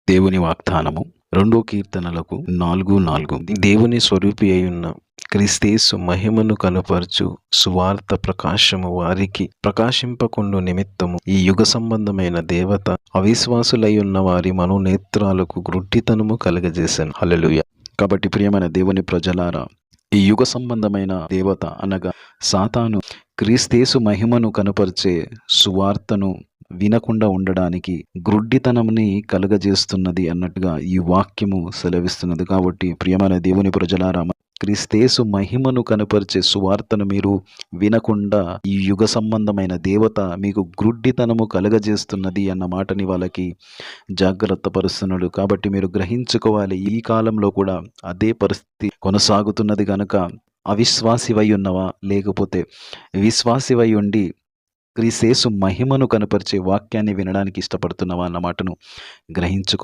దేవుని వాగ్దానము 2 కీర్తనలకు 4:4. దేవుని స్వరూపి అయ్యున్న క్రీస్తేసు మహిమను కనపరచు సువార్త ప్రకాశము వారికి ప్రకాశింపకుండు నిమిత్తము ఈ యుగ సంబంధమైన దేవత అవిశ్వాసులై ఉన్న వారి మనోనేత్రాలకు గ్రుడ్డితనము కలుగజేశాను. హల్లెలూయా. కాబట్టి ప్రియమైన దేవుని ప్రజలారా, ఈ యుగ సంబంధమైన దేవత అనగా సాతాను క్రీస్తేసు మహిమను కనపరిచే సువార్తను వినకుండా ఉండడానికి గ్రుడ్డితనంని కలుగజేస్తున్నది అన్నట్టుగా ఈ వాక్యము సెలవిస్తున్నది. కాబట్టి ప్రియమైన దేవుని ప్రజలారా, క్రీస్తేసు మహిమను కనపరిచే సువార్తను మీరు వినకుండా ఈ యుగ సంబంధమైన దేవత మీకు గ్రుడ్డితనము కలుగజేస్తున్నది అన్న మాటని వాళ్ళకి జాగ్రత్త పరుస్తున్నాడు. కాబట్టి మీరు గ్రహించుకోవాలి, ఈ కాలంలో కూడా అదే పరిస్థితి కొనసాగుతున్నది కనుక అవిశ్వాసివై ఉన్నవా, లేకపోతే విశ్వాసివై ఉండి క్రీస్తేసు మహిమను కనపరిచే వాక్యాన్ని వినడానికి ఇష్టపడుతున్నావా అన్న మాటను గ్రహించుకో.